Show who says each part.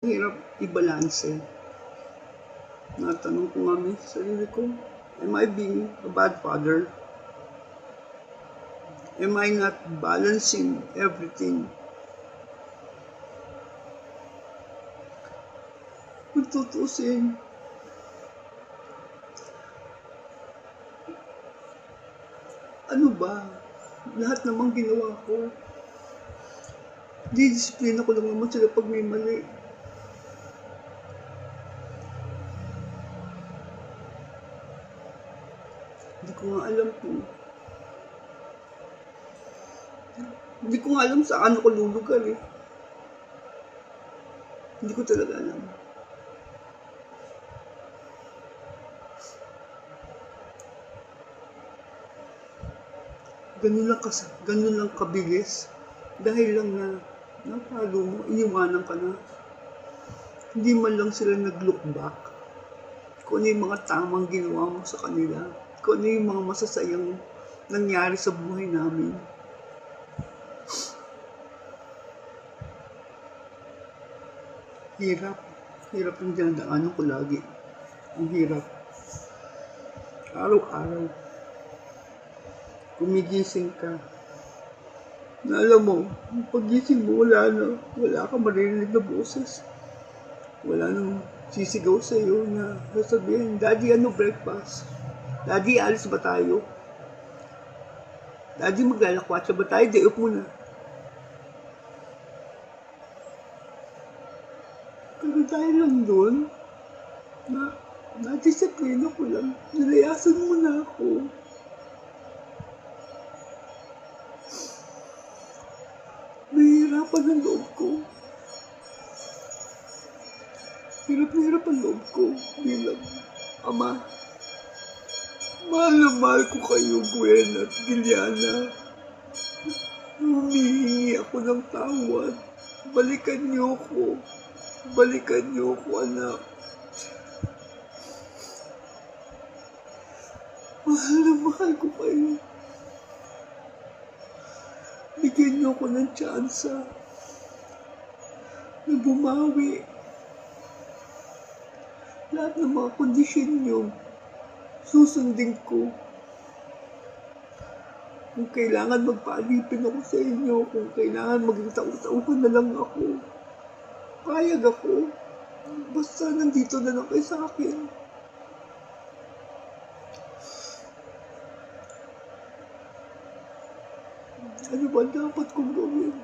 Speaker 1: Hirap i-balanse. Natanong ko nga sa sarili ko, am I being a bad father? Am I not balancing everything? Kung tutusin, ano ba? Lahat namang ginawa ko. Didisiplina ko lang naman sila pag may mali. Hindi ko nga alam kung... Hindi ko nga alam saan ako lulugar eh. Hindi ko talaga alam. Ganun lang kabilis. Dahil lang na napalo mo, iniwanan ka na. Hindi man lang sila nag-look back. Kung ano yung mga tamang ginawa mo sa kanila. Kung ano yung mga masasayang nangyari sa buhay namin. Hirap. Hirap yung dinadaanan ko lagi. Ang hirap. Araw-araw. Gumigising ka. Na alam mo, pag-gising mo, wala ka maririnig na boses. Wala nang sisigaw sa'yo na sasabihin, Daddy, ano breakfast? Daddy, alis ba tayo? Daddy, maglalakwatsa ba tayo? Day off muna. Pero dahil lang doon, na-disiplina ko lang. Nilayasan mo na ako. Nahihirapan ang loob ko. Hirap na hirap ang loob ko bilang ama. Mahal na mahal ko kayo, Gwen at Giliana. Humihingi ako ng tawad. Balikan niyo ko. Balikan niyo ko, anak. Mahal na mahal ko kayo. Bigyan niyo ko ng tsansa na bumawi. Lahat ng mga kondisyon niyo, susundin ko. Kung kailangan magpaalipin ako sa inyo, kung kailangan maging tauhan na lang ako, payag ako. Basta nandito na lang kayo sa akin. Ano ba dapat kong gawin?